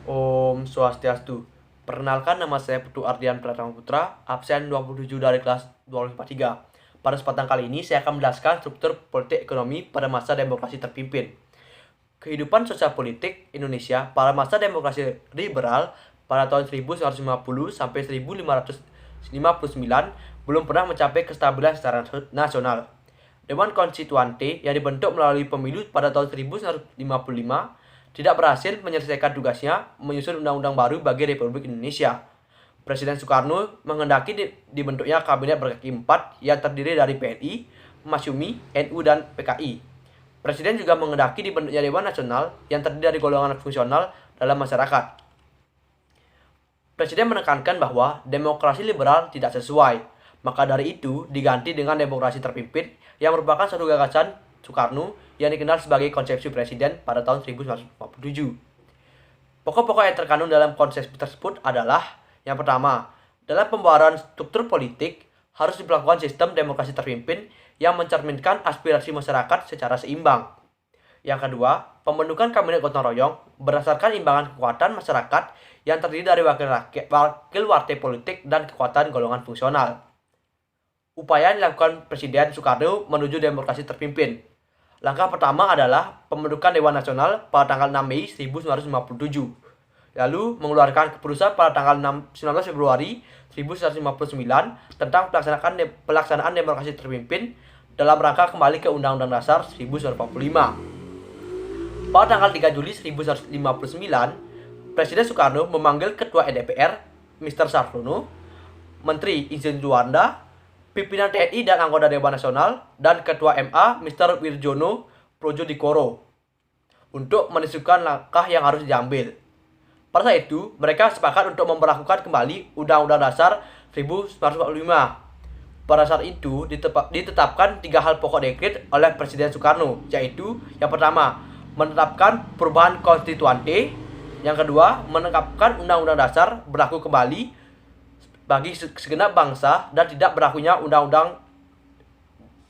Om Swastiastu. Perkenalkan, nama saya Putu Ardian Pratama Putra, absen 27 dari kelas 2043. Pada kesempatan kali ini, saya akan menjelaskan struktur politik ekonomi pada masa demokrasi terpimpin. Kehidupan sosial politik Indonesia pada masa demokrasi liberal pada tahun 1950 sampai 1559 belum pernah mencapai kestabilan secara nasional. Dewan Konstituante yang dibentuk melalui pemilu pada tahun 1955 tidak berhasil menyelesaikan tugasnya menyusun undang-undang baru bagi Republik Indonesia. Presiden Soekarno menghendaki dibentuknya kabinet berkaki empat yang terdiri dari PNI, Masyumi, NU, dan PKI. Presiden juga menghendaki dibentuknya Dewan Nasional yang terdiri dari golongan fungsional dalam masyarakat. Presiden menekankan bahwa demokrasi liberal tidak sesuai, maka dari itu diganti dengan demokrasi terpimpin yang merupakan suatu gagasan Soekarno yang dikenal sebagai konsepsi presiden pada tahun 1947. Pokok-pokok yang terkandung dalam konsep tersebut adalah: yang pertama, dalam pembaharuan struktur politik harus diberlakukan sistem demokrasi terpimpin yang mencerminkan aspirasi masyarakat secara seimbang. Yang kedua, pembentukan kabinet gotong royong berdasarkan imbangan kekuatan masyarakat yang terdiri dari wakil partai politik dan kekuatan golongan fungsional. Upaya yang dilakukan Presiden Soekarno menuju demokrasi terpimpin. Langkah pertama adalah pembentukan Dewan Nasional pada tanggal 6 Mei 1957. Lalu mengeluarkan keputusan pada tanggal 19 Februari 1959 tentang pelaksanaan demokrasi terpimpin dalam rangka kembali ke Undang-Undang Dasar 1945. Pada tanggal 3 Juli 1959, Presiden Soekarno memanggil Ketua DPR, Mr. Sartono, Menteri Insinyur Juanda, pimpinan TNI dan anggota Dewan Nasional, dan Ketua MA, Mr. Wirjono Projodikoro, untuk menentukan langkah yang harus diambil. Pada saat itu, mereka sepakat untuk memperlakukan kembali Undang-Undang Dasar 1945. Pada saat itu, ditetapkan 3 hal pokok dekret oleh Presiden Soekarno, yaitu: yang pertama, menetapkan perubahan konstituante; yang kedua, menetapkan Undang-Undang Dasar berlaku kembali bagi segenap bangsa dan tidak berlakunya Undang-Undang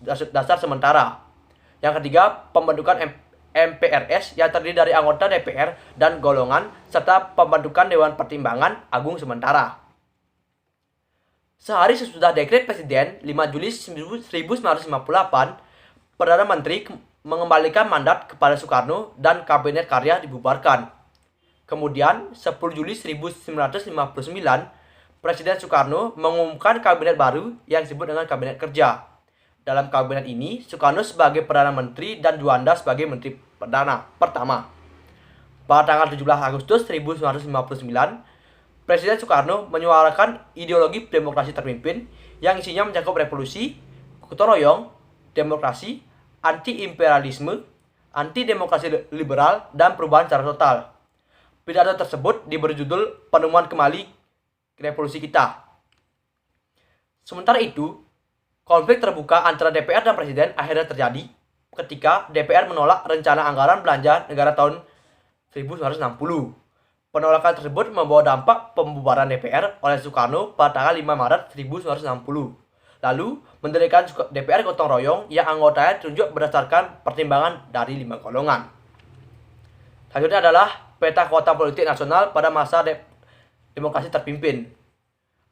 Dasar sementara; yang ketiga, pembentukan MPRS yang terdiri dari anggota DPR dan golongan, serta pembentukan Dewan Pertimbangan Agung sementara. Sehari sesudah dekret Presiden 5 Juli 1958, Perdana Menteri mengembalikan mandat kepada Soekarno dan Kabinet Karya dibubarkan. Kemudian, 10 Juli 1959, Presiden Soekarno mengumumkan kabinet baru yang disebut dengan Kabinet Kerja. Dalam kabinet ini, Soekarno sebagai Perdana Menteri dan Juanda sebagai Menteri Perdana pertama. Pada tanggal 17 Agustus 1959, Presiden Soekarno menyuarakan ideologi demokrasi terpimpin yang isinya mencakup revolusi, gotong royong, demokrasi, anti-imperialisme, anti-demokrasi liberal, dan perubahan secara total. Pidato tersebut diberi judul Penemuan Kembali Revolusi Kita. Sementara itu, konflik terbuka antara DPR dan Presiden akhirnya terjadi ketika DPR menolak rencana anggaran belanja negara tahun 1960. Penolakan tersebut membawa dampak pembubaran DPR oleh Soekarno pada tanggal 5 Maret 1960. Lalu, mendirikan DPR gotong royong yang anggotanya ditunjuk berdasarkan pertimbangan dari 5 golongan. Selanjutnya adalah peta kekuatan politik nasional pada masa demokrasi terpimpin.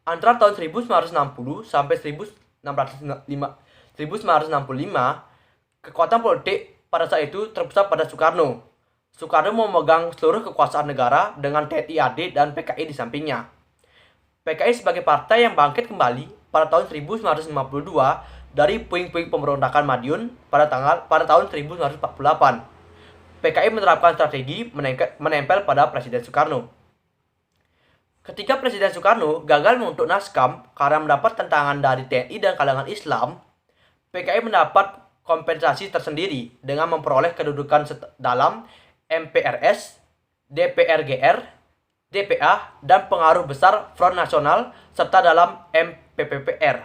Antara tahun 1960 sampai 1965, kekuatan politik pada saat itu terpusat pada Soekarno. Soekarno memegang seluruh kekuasaan negara dengan TNI AD dan PKI di sampingnya. PKI sebagai partai yang bangkit kembali pada tahun 1952 dari puing-puing pemberontakan Madiun pada tahun 1948. PKI menerapkan strategi menempel pada Presiden Soekarno. Ketika Presiden Soekarno gagal membentuk Naskam karena mendapat tentangan dari TNI dan kalangan Islam, PKI mendapat kompensasi tersendiri dengan memperoleh kedudukan dalam MPRS, DPRGR, DPA, dan pengaruh besar Front Nasional serta dalam MPPR.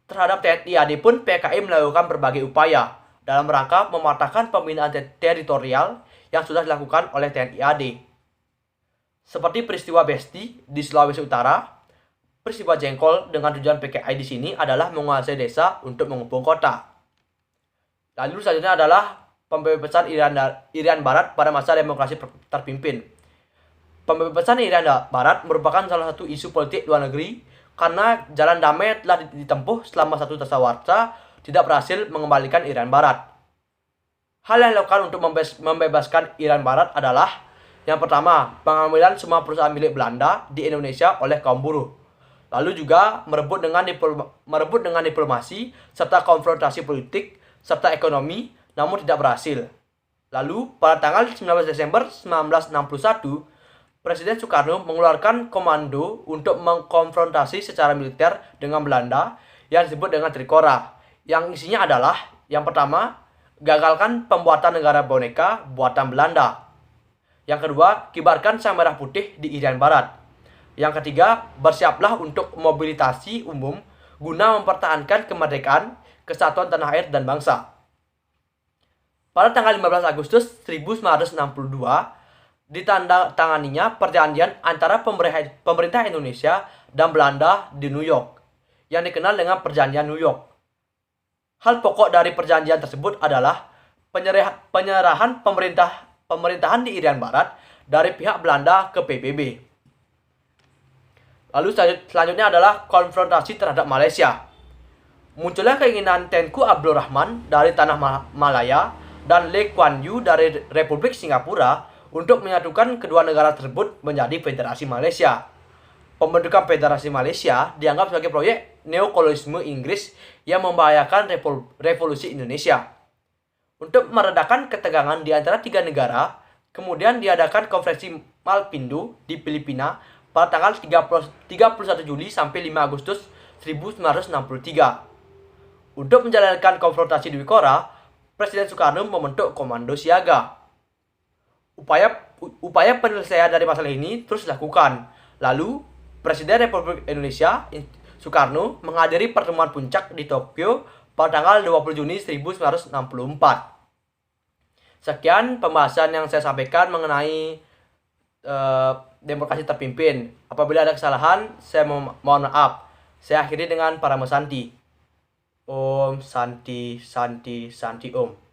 Terhadap TNI AD pun PKI melakukan berbagai upaya dalam rangka mematahkan pembinaan teritorial yang sudah dilakukan oleh TNI AD. Seperti peristiwa Besti di Sulawesi Utara, peristiwa Jengkol dengan tujuan PKI di sini adalah menguasai desa untuk mengepung kota. Lalu selanjutnya adalah pembebasan Irian Barat pada masa demokrasi terpimpin. Pembebasan Irian Barat merupakan salah satu isu politik luar negeri karena jalan damai telah ditempuh selama satu dasawarsa tidak berhasil mengembalikan Irian Barat. Hal yang dilakukan untuk membebaskan Irian Barat adalah yang pertama, pengambilan semua perusahaan milik Belanda di Indonesia oleh kaum buruh. Lalu juga merebut dengan diplomasi serta konfrontasi politik serta ekonomi, namun tidak berhasil. Lalu pada tanggal 19 Desember 1961, Presiden Soekarno mengeluarkan komando untuk mengkonfrontasi secara militer dengan Belanda yang disebut dengan Trikora, yang isinya adalah yang pertama, gagalkan pembuatan negara boneka buatan Belanda. Yang kedua, kibarkan sang merah putih di Irian Barat. Yang ketiga, bersiaplah untuk mobilisasi umum guna mempertahankan kemerdekaan, kesatuan tanah air dan bangsa. Pada tanggal 15 Agustus 1962, ditandatanganinya perjanjian antara pemerintah Indonesia dan Belanda di New York, yang dikenal dengan Perjanjian New York. Hal pokok dari perjanjian tersebut adalah penyerahan pemerintahan di Irian Barat dari pihak Belanda ke PBB. Lalu selanjutnya adalah konfrontasi terhadap Malaysia. Munculnya keinginan Tengku Abdul Rahman dari Tanah Malaya dan Lee Kuan Yew dari Republik Singapura untuk menyatukan kedua negara tersebut menjadi Federasi Malaysia. Pembentukan Federasi Malaysia dianggap sebagai proyek neokolonialisme Inggris yang membahayakan revolusi Indonesia. Untuk meredakan ketegangan di antara tiga negara, kemudian diadakan konferensi Malpindo di Filipina pada tanggal 31 Juli sampai 5 Agustus 1963. Untuk menjalankan konfrontasi di Trikora, Presiden Soekarno membentuk Komando Siaga. Upaya penyelesaian dari masalah ini terus dilakukan. Lalu, Presiden Republik Indonesia Soekarno menghadiri pertemuan puncak di Tokyo pada tanggal 20 Juni 1964. Sekian pembahasan yang saya sampaikan mengenai demokrasi terpimpin. Apabila ada kesalahan, saya mohon maaf. Saya akhiri dengan Parama Santi. Om Santi Santi Santi Om.